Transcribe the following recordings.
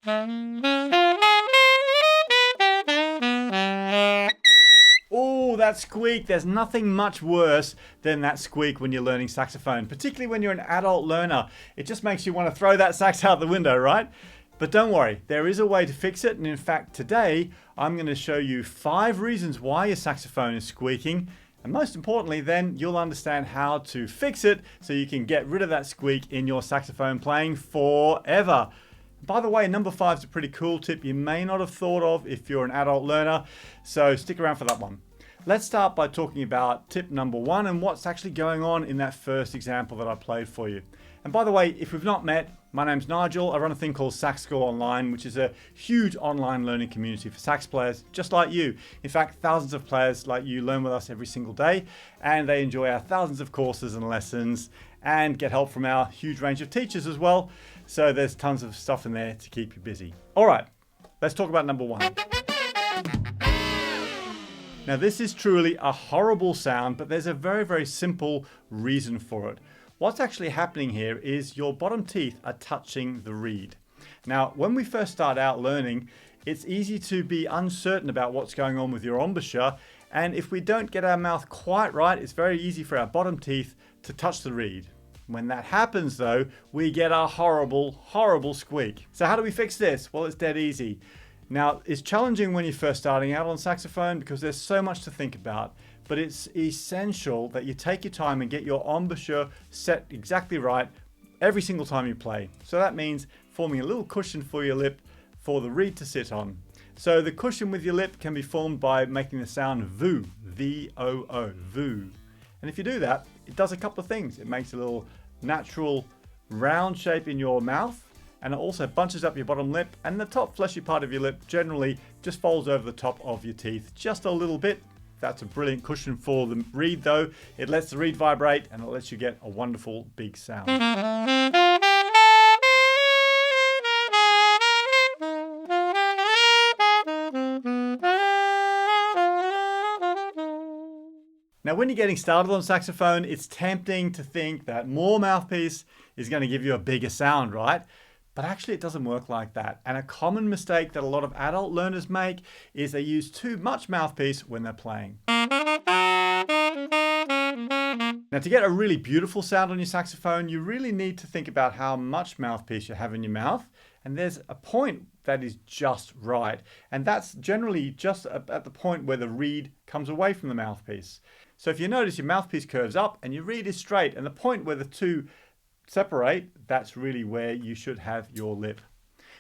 Oh, that squeak. There's nothing much worse than that squeak when you're learning saxophone, particularly when you're an adult learner. It just makes you want to throw that sax out the window, right? But don't worry, there is a way to fix it. And in fact, today I'm going to show you 5 reasons why your saxophone is squeaking. And most importantly, then you'll understand how to fix it so you can get rid of that squeak in your saxophone playing forever. By the way, number 5 is a pretty cool tip you may not have thought of if you're an adult learner, so stick around for that one. Let's start by talking about tip number 1 and what's actually going on in that first example that I played for you. And by the way, if we've not met, my name's Nigel. I run a thing called Sax School Online, which is a huge online learning community for sax players just like you. In fact, thousands of players like you learn with us every single day, and they enjoy our thousands of courses and lessons and get help from our huge range of teachers as well. So there's tons of stuff in there to keep you busy. All right, let's talk about number 1. Now this is truly a horrible sound, but there's a very, very simple reason for it. What's actually happening here is your bottom teeth are touching the reed. Now, when we first start out learning, it's easy to be uncertain about what's going on with your embouchure. And if we don't get our mouth quite right, it's very easy for our bottom teeth to touch the reed. When that happens though, we get a horrible, horrible squeak. So how do we fix this? Well, it's dead easy. Now, it's challenging when you're first starting out on saxophone because there's so much to think about, but it's essential that you take your time and get your embouchure set exactly right every single time you play. So that means forming a little cushion for your lip for the reed to sit on. So the cushion with your lip can be formed by making the sound VOO, V-O-O, VOO. And if you do that, it does a couple of things. It makes a little natural round shape in your mouth, and it also bunches up your bottom lip, and the top fleshy part of your lip generally just folds over the top of your teeth just a little bit. That's a brilliant cushion for the reed though. It lets the reed vibrate and it lets you get a wonderful big sound. Now, when you're getting started on saxophone, it's tempting to think that more mouthpiece is going to give you a bigger sound, right? But actually it doesn't work like that. And a common mistake that a lot of adult learners make is they use too much mouthpiece when they're playing. Now, to get a really beautiful sound on your saxophone, you really need to think about how much mouthpiece you have in your mouth. And there's a point that is just right. And that's generally just at the point where the reed comes away from the mouthpiece. So if you notice your mouthpiece curves up and your reed is straight, and the point where the two separate, that's really where you should have your lip.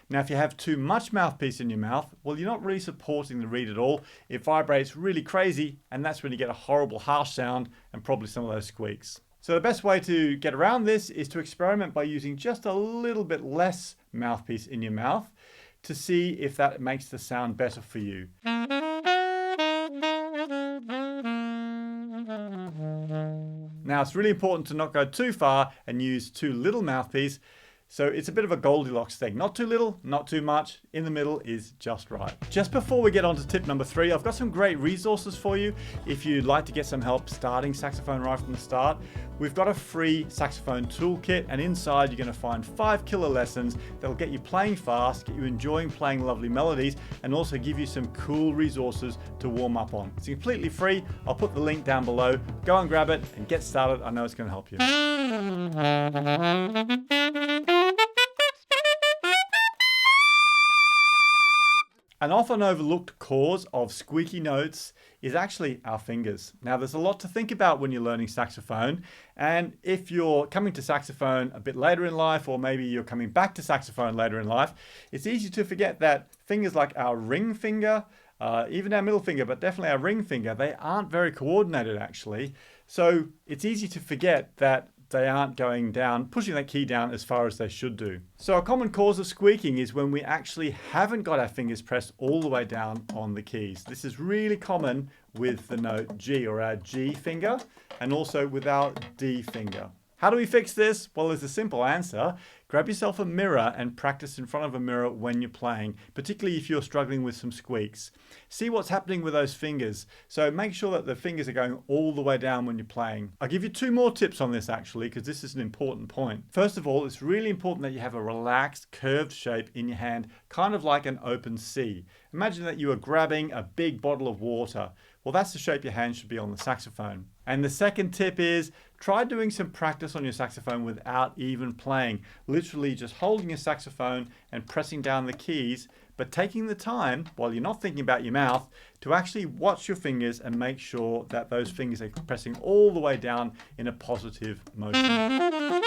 Now, if you have too much mouthpiece in your mouth, well, you're not really supporting the reed at all. It vibrates really crazy, and that's when you get a horrible harsh sound and probably some of those squeaks. So the best way to get around this is to experiment by using just a little bit less mouthpiece in your mouth to see if that makes the sound better for you. Now, it's really important to not go too far and use too little mouthpiece. So it's a bit of a Goldilocks thing. Not too little, not too much. In the middle is just right. Just before we get on to tip number 3, I've got some great resources for you if you'd like to get some help starting saxophone right from the start. We've got a free saxophone toolkit, and inside you're going to find 5 killer lessons that'll get you playing fast, get you enjoying playing lovely melodies, and also give you some cool resources to warm up on. It's completely free. I'll put the link down below. Go and grab it and get started. I know it's going to help you. An often overlooked cause of squeaky notes is actually our fingers. Now, there's a lot to think about when you're learning saxophone, and if you're coming to saxophone a bit later in life, or maybe you're coming back to saxophone later in life, it's easy to forget that fingers like our ring finger, even our middle finger, but definitely our ring finger, they aren't very coordinated actually. So it's easy to forget that they aren't going down, pushing that key down as far as they should do. So a common cause of squeaking is when we actually haven't got our fingers pressed all the way down on the keys. This is really common with the note G, or our G finger, and also with our D finger. How do we fix this? Well, there's a simple answer. Grab yourself a mirror and practice in front of a mirror when you're playing, particularly if you're struggling with some squeaks. See what's happening with those fingers. So make sure that the fingers are going all the way down when you're playing. I'll give you 2 more tips on this actually, because this is an important point. First of all, it's really important that you have a relaxed, curved shape in your hand, kind of like an open C. Imagine that you are grabbing a big bottle of water. Well, that's the shape your hand should be on the saxophone. And the second tip is try doing some practice on your saxophone without even playing. Literally just holding your saxophone and pressing down the keys, but taking the time while you're not thinking about your mouth to actually watch your fingers and make sure that those fingers are pressing all the way down in a positive motion.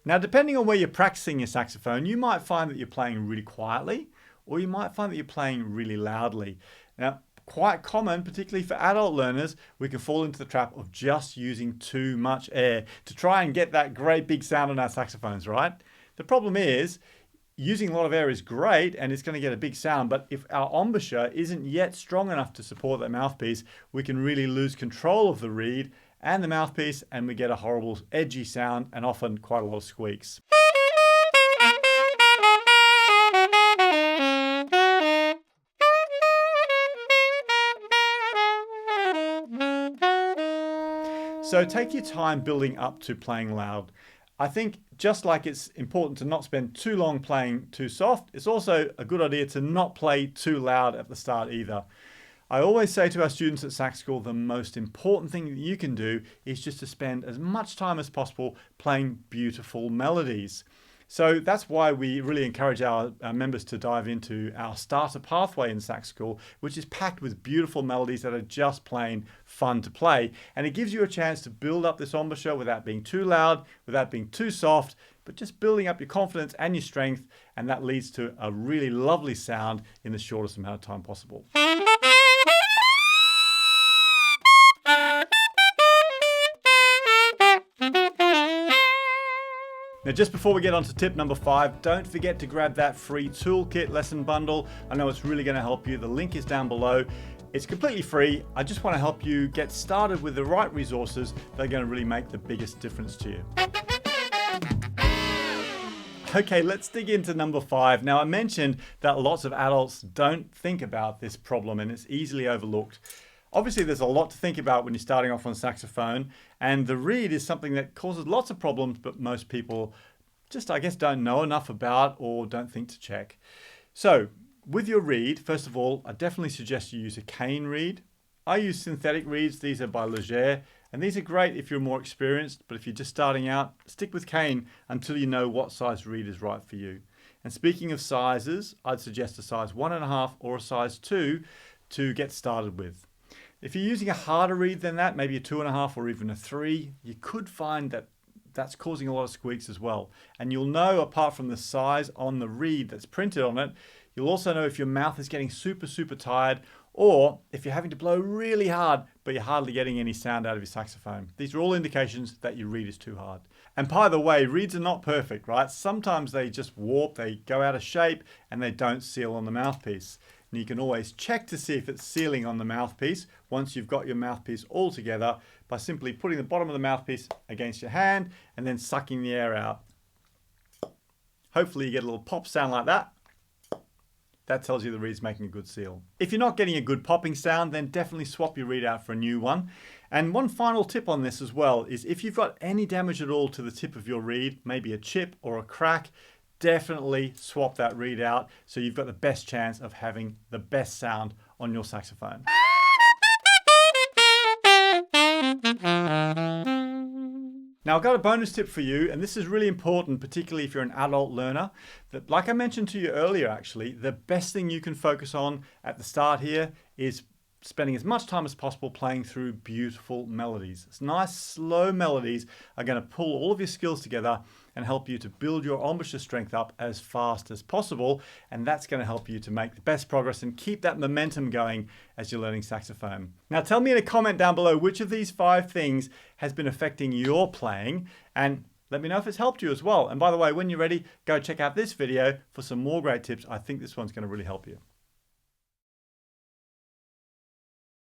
Now, depending on where you're practicing your saxophone, you might find that you're playing really quietly, or you might find that you're playing really loudly. Now, quite common, particularly for adult learners, we can fall into the trap of just using too much air to try and get that great big sound on our saxophones, right? The problem is, using a lot of air is great and it's going to get a big sound, but if our embouchure isn't yet strong enough to support that mouthpiece, we can really lose control of the reed and the mouthpiece, and we get a horrible edgy sound and often quite a lot of squeaks. So take your time building up to playing loud. I think just like it's important to not spend too long playing too soft, it's also a good idea to not play too loud at the start either. I always say to our students at Sax School, the most important thing that you can do is just to spend as much time as possible playing beautiful melodies. So that's why we really encourage our members to dive into our starter pathway in Sax School, which is packed with beautiful melodies that are just plain fun to play. And it gives you a chance to build up this embouchure without being too loud, without being too soft, but just building up your confidence and your strength. And that leads to a really lovely sound in the shortest amount of time possible. Now, just before we get on to tip number 5, don't forget to grab that free toolkit lesson bundle. I know it's really going to help you. The link is down below. It's completely free. I just want to help you get started with the right resources that are going to really make the biggest difference to you. Okay, let's dig into number 5. Now, I mentioned that lots of adults don't think about this problem and it's easily overlooked. Obviously, there's a lot to think about when you're starting off on saxophone, and the reed is something that causes lots of problems, but most people just, I guess, don't know enough about or don't think to check. So, with your reed, first of all, I definitely suggest you use a cane reed. I use synthetic reeds. These are by Leger, and these are great if you're more experienced, but if you're just starting out, stick with cane until you know what size reed is right for you. And speaking of sizes, I'd suggest a size 1.5 or a size 2 to get started with. If you're using a harder reed than that, maybe a 2.5 or even a 3, you could find that that's causing a lot of squeaks as well. And you'll know, apart from the size on the reed that's printed on it, you'll also know if your mouth is getting super tired, or if you're having to blow really hard, but you're hardly getting any sound out of your saxophone. These are all indications that your reed is too hard. And by the way, reeds are not perfect, right? Sometimes they just warp, they go out of shape, and they don't seal on the mouthpiece. And you can always check to see if it's sealing on the mouthpiece once you've got your mouthpiece all together by simply putting the bottom of the mouthpiece against your hand and then sucking the air out. Hopefully you get a little pop sound like that. That tells you the reed's making a good seal. If you're not getting a good popping sound, then definitely swap your reed out for a new one. And one final tip on this as well is if you've got any damage at all to the tip of your reed, maybe a chip or a crack, definitely swap that reed out so you've got the best chance of having the best sound on your saxophone. Now, I've got a bonus tip for you, and this is really important, particularly if you're an adult learner, that, like I mentioned to you earlier actually, the best thing you can focus on at the start here is spending as much time as possible playing through beautiful melodies. It's nice, slow melodies are going to pull all of your skills together and help you to build your embouchure strength up as fast as possible. And that's going to help you to make the best progress and keep that momentum going as you're learning saxophone. Now, tell me in a comment down below which of these 5 things has been affecting your playing, and let me know if it's helped you as well. And by the way, when you're ready, go check out this video for some more great tips. I think this one's going to really help you.